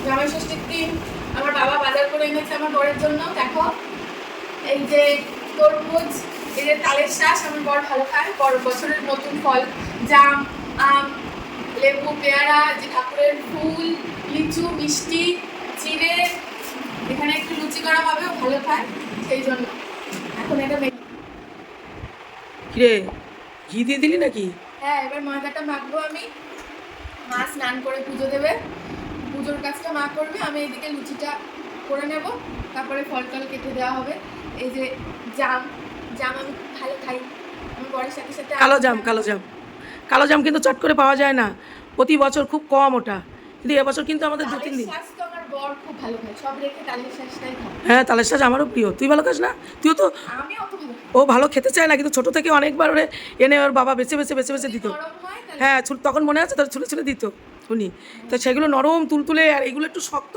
জামাই ষষ্ঠীর দিন আমার বাবা বাজার করে এনেছে আমার বরের জন্য। দেখো এই যে তরমুজ, এই যে তালের শাঁস, আমার বর ভালো খায়। বছরের নতুন ফল, জাম, আম, লেবু, পেয়ারা, যে ঠাকুরের ফুল, লিচু, মিষ্টি, চিড়ে, এখানে একটু লুচি করা হবে, ও ভালো খায় সেই জন্য। এখন এটা কিরে ঘি দিয়ে দিলি নাকি? হ্যাঁ, এবার ময়দাটা মাখবো আমি। মা স্নান করে পুজো দেবে, পুজোর কাজটা মা করবে, আমি এইদিকে লুচিটা করে নেব, তারপরে ফল টল কেটে দেওয়া হবে। এই যে জাম, জাম আমি খুব ভালো খাই, আমি বরের সাথে সাথে কালো জাম, কালো জাম, কালো জাম কিন্তু চট করে পাওয়া যায় না, প্রতি বছর খুব কম ওটা, কিন্তু এবছর কিন্তু আমাদের 2-3 দিন। শাঁস তো আমার বর খুব ভালো খায়, সব রেখে তালের শাঁসটাই খায়। হ্যাঁ, তালের শাঁস আমারও প্রিয়। তুই ভালো খাস না? তুইও তো। আমি অত ভালো ও ভালো খেতে চায় না, কিন্তু ছোট থেকে অনেকবার ওরে এনে ওর বাবা বেছে বেছে বেছে বেছে দিত। নরম হয় তাহলে। হ্যাঁ, তখন মনে আছে তোর ছুলে ছুলে দিত উনি, তো সেগুলো নরম তুলতুলে, আর এগুলো একটু শক্ত,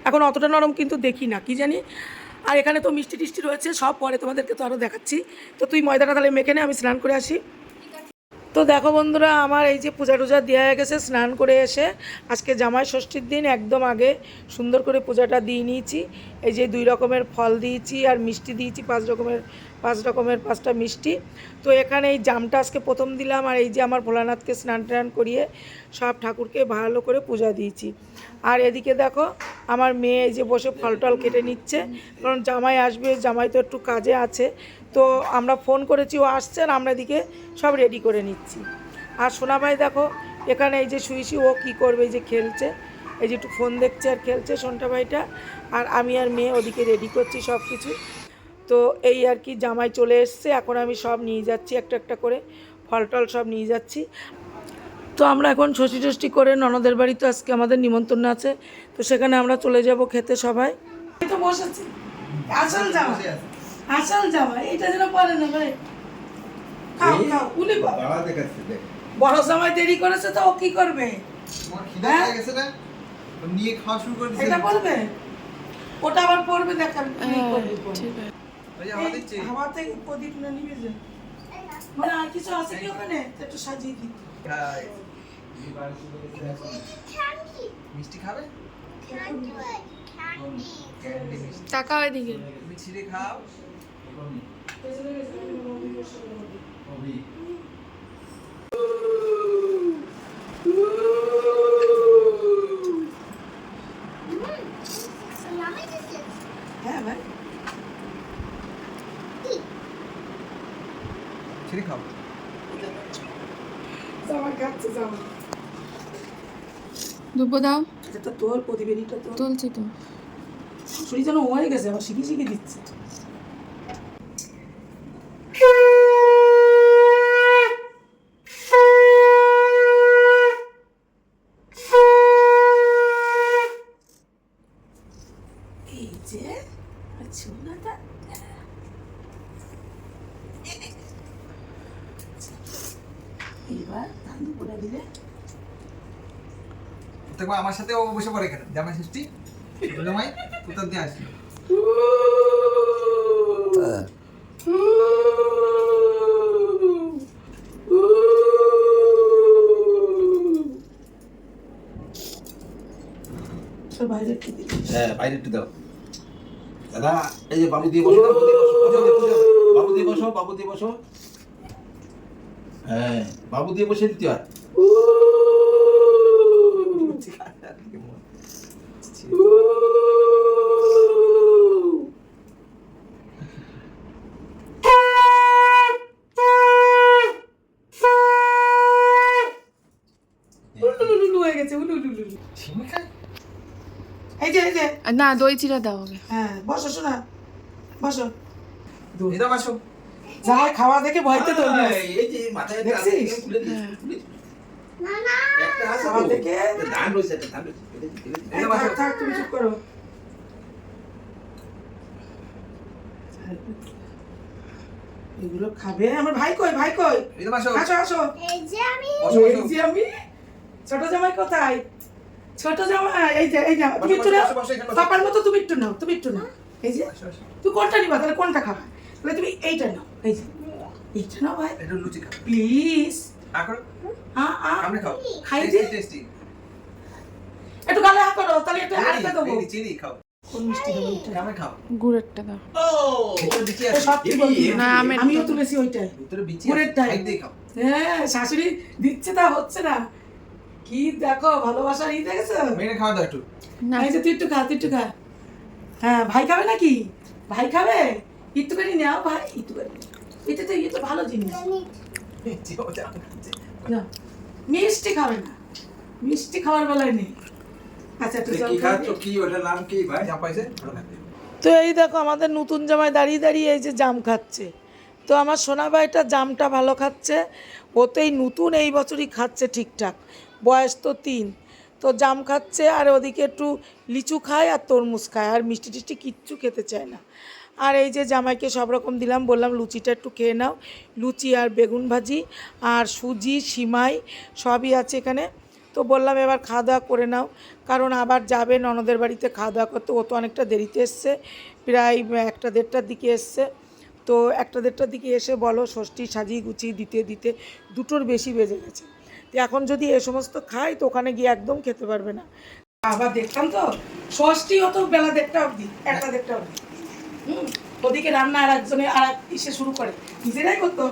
এখন অতটা নরম কিন্তু দেখি না, কি জানি। আর এখানে তো মিষ্টি টিষ্টি রয়েছে, সব পরে তোমাদেরকে তো আরও দেখাচ্ছি। তো তুই ময়দাটা তাহলে মেখে নে, আমি স্নান করে আসি। তো দেখো বন্ধুরা, আমার এই যে পূজা টুজা দেওয়া হয়ে গেছে, স্নান করে এসে আজকে জামাই ষষ্ঠীর দিন একদম আগে সুন্দর করে পূজাটা দিয়ে নিয়েছি। এই যে 2 রকমের ফল দিয়েছি আর মিষ্টি দিয়েছি, 5 রকমের 5টা মিষ্টি। তো এখানে এই জামটা আজকে প্রথম দিলাম, আর এই যে আমার ভোলানাথকে স্নান টান করিয়ে সব ঠাকুরকে ভালো করে পূজা দিয়েছি। আর এদিকে দেখো আমার মেয়ে এই যে বসে ফল টল কেটে নিচ্ছে, কারণ জামাই আসবে, জামাই তো একটু কাজে আছে। তো আমরা ফোন করেছি, ও আসছে, আর আমরা এদিকে সব রেডি করে নিচ্ছি। আর সোনা ভাই দেখো এখানে এই যে শুইছি, ও কী করবে, এই যে খেলছে, এই যে একটু ফোন দেখছে আর খেলছে সোনটা ভাইটা। আর আমি আর মেয়ে ওদিকে রেডি করছি সব কিছু। তো এই আর কি, জামাই চলে এসছে, এখন আমি সব নিয়ে যাচ্ছি একটা একটা করে, ফল টল সব নিয়ে যাচ্ছি। তো আমরা এখন ষষ্ঠী টষ্ঠী করে ননদের বাড়ি, তো আজকে আমাদের নিমন্ত্রণ আছে, তো সেখানে আমরা চলে যাব খেতে সবাই। তো বসেছি, আসল জামাই, আসল জামাই, এটা যেন পরে না ভাই। খাও খাও, উলি বাবা বড় জামাই দেরি করেছে, তো ও কি করবে? নিয়ে খাওয়া শুরু করে দিয়েছে। এটা বলবে, ওটা আবার পড়বে, দেখার হাওয়াতে প্রদীপ না নিবে যে, মানে আর কিছু আছে কি ওখানে, একটু সাজিয়ে দিই। মিষ্টি খাবে? টাকা ওইদিকে তুমি ছিঁড়ে খাও। হ্যাঁ ভাই, ছিঁড়ে খাও। জামা খাচ্ছে জামা। দুপো দাও, এটা তো তোর প্রতিবেদীটা তো তুলছি তো। শাশুড়ি যেন হয়ে গেছে, আবার শিখে শিখে দিচ্ছে। এই যে সোনাটা, এবার ধান করে দিলে দেখো আমার সাথে ও বসে পড়ে এখানে, জামাই ষষ্ঠী জামাই কোথাও দিয়ে আসলো। বাইরে কি দিবি? হ্যাঁ, বাইরে একটু দাও দাদা। এই যে বাবু দিয়ে বসো, বাবু দিয়ে বসো, বাবু দিয়ে বসো। হ্যাঁ, বাবু দিয়ে বসে দিতে হয়। উলুলুলু হয়ে গেছে, উলুলুলু। ছিঁড়ে খায়? এই যে এই যে, না, দই চিরা দাও আগে। হ্যাঁ বসো শোনা, বসো। এই দাও আসো। যাই খাওয়া দেখে ভয়তে তো এই যে মাথায় একটা আছে, দেখছিস? তুলে দিয়েছি, তুলে দিয়েছি। একটা আছে খাওয়া তো, দেখে একটা ধান রয়েছে, একটা ধান রয়েছে। এই থাক থাক, তুমি চুপ করো। এগুলো খাবে আমার ভাই, কই ভাই কই? এই দাও আসো। আসো আসো। এই যে আমি বসো, এই বসো। যে আমি, ছোট জামাই কোথায়? ছোট জামাই এই যে, এই যে তুমি একটু নাও, বসো, বসো, এখানে বসো। পাপার মতো তুমি একটু নাও, তুমি একটু নাও। এই যে আসো, আসো। তুই কোনটা নিবা, তাহলে কোনটা খাবা? তাহলে তুমি এইটা নাও, এই যে এইটা নাও ভাই, একটু লুচি খাও। প্লিজ। আ করো। আ আ সামনে খাও। খাই টেস্টি দে। টেস্টি। একটু গালে হা করো। তাহলে একটা আরেকটা দেবো। চিনি খাও, কোন মিষ্টি দেবো এটা? আমি খাও। গুড়েরটা দাও। ভিতরে বিচি ও, আছে, সব কি বলবি? না, আমের আমিও তো- তুলেছি ওইটাই। ভিতরে বিচি গুড়ের আছে, টাই। সাইড দিয়ে খাও। হ্যাঁ, শাশুড়ি দিচ্ছে তা হচ্ছে না। কি দেখো ভালোবাসার ই দেখেছো? মেরে খাওয়া দাও একটু। না এই যে তুই একটু খা, তুই একটু খা। হ্যাঁ, ভাই খাবে নাকি? ভাই খাবে? একটুখানি নাও ভাই, একটুখানি। এটা তো ভালো জিনিস। না, মিষ্টি খাবে না, মিষ্টি খাওয়ার বেলায় নেই। আচ্ছা, একটু জল কি খাও। খাচ্ছ? কি ওটার নাম কি ভাই? যা পাইছে ভালো খাবে। তো এই দেখো আমাদের নতুন জামাই দাঁড়িয়ে দাঁড়িয়ে এই যে জাম খাচ্ছে। তো আমার সোনা ভাইটা জামটা ভালো খাচ্ছে, ও তো এই নতুন এই বছরই খাচ্ছে ঠিকঠাক, বয়স তো 3। তো জাম খাচ্ছে আর ওদিকে একটু লিচু খায় আর তরমুজ খায়, আর মিষ্টি টিষ্টি কিচ্ছু খেতে চায় না। আর এই যে জামাইকে সব রকম দিলাম, বললাম লুচিটা একটু খেয়ে নাও। লুচি আর বেগুন ভাজি আর সুজি সিমাই সবই আছে এখানে। তো বললাম এবার খাওয়া দাওয়া করে নাও, কারণ আবার যাবে ননদের বাড়িতে খাওয়া দাওয়া করতে। ও তো অনেকটা দেরিতে এসছে, প্রায় 1-1:30টার দিকে এসছে। তো 1-1:30টার দিকে এসে বলো ষষ্ঠী সাজিয়ে গুছিয়ে দিতে দিতে 2টোর বেশি বেজে গেছে। তো এখন যদি এ সমস্ত খাই তো ওখানে গিয়ে একদম খেতে পারবে না। আবার দেখতাম তো ষষ্ঠী হতো বেলা 1:30 অবধি, 1:30 অবধি। ওদিকে রান্না আর একজনে আর এক ইসে শুরু করে, নিজেরাই করতো।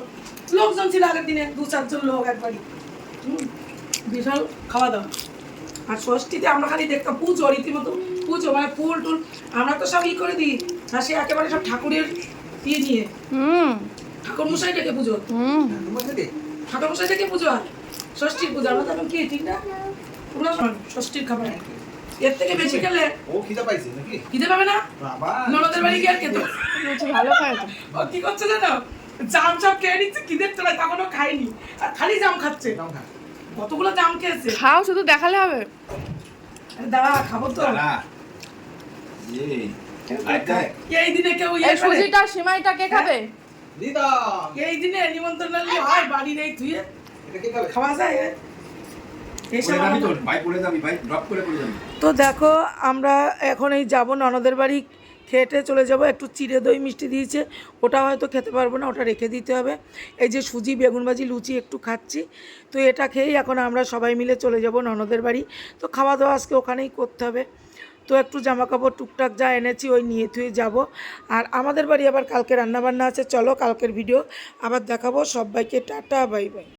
লোকজন ছিল আগের দিনে 2-4 জন লোক একবারই। বিশাল খাওয়া দাওয়া। আর ষষ্ঠীতে আমরা খালি দেখতাম পুজো, রীতিমতো পুজো, মানে ফুল টুল আমরা তো সব ই করে দিই। আর সে একেবারে সব ঠাকুরের ইয়ে নিয়ে ঠাকুর মশাই ডেকে পুজো, তোমার সাথে ঠাকুর মশাই ডেকে পুজো হয় ষষ্ঠীর পুজো। আমরা তখন কি ঠিক না, পুরো ষষ্ঠীর খাবার। এর থেকে বেশি খেলে ও খিদে পাইছে নাকি? খিদে পাবে না, বাবা ননদের বাড়ি গিয়ে আর খেতে। লুচি ভালো খায় তো। ও কি করছে জানো, জাম সব খেয়ে নিচ্ছে খিদের তোলায়, তখনও খায়নি আর খালি জাম খাচ্ছে। দাও খা। কতগুলো জাম খেয়েছে। খাও, শুধু দেখালে হবে। আরে দাঁড়া খাবো তো। দাঁড়া। ইয়ে, আচ্ছা। এই দিনে কেউ এই ইয়ে করে, সুজিটা সিমাইটা কে খাবে? দিদা এই দিনে নিমন্ত্রণ আনলে হয় বাড়ির এই ধুয়ে এটা কি খাবে? খাওয়া যায় এইসব পড়ে যাবি তো, আমাদের- ভাই পড়ে যাবি, ভাই ড্রপ করে পড়ে যাবি। তো দেখো আমরা এখন এই যাবো ননদের বাড়ি, খেটে চলে যাব। একটু চিড়ে দই মিষ্টি দিয়েছে, ওটা হয়তো খেতে পারবো না, ওটা রেখে দিতে হবে। এই যে সুজি বেগুন ভাজি লুচি একটু খাচ্ছি। তো এটা খেয়েই এখন আমরা সবাই মিলে চলে যাব ননদের বাড়ি। তো খাওয়া দাওয়া আজকে ওখানেই করতে হবে। তো একটু জামা কাপড় টুকটাক যা এনেছি ওই নিয়ে থুয়ে যাব। আর আমাদের বাড়ি আবার কালকে রান্নাবান্না আছে, চলো কালকের ভিডিও আবার দেখাবো। সবাইকে টাটা, বাই বাই।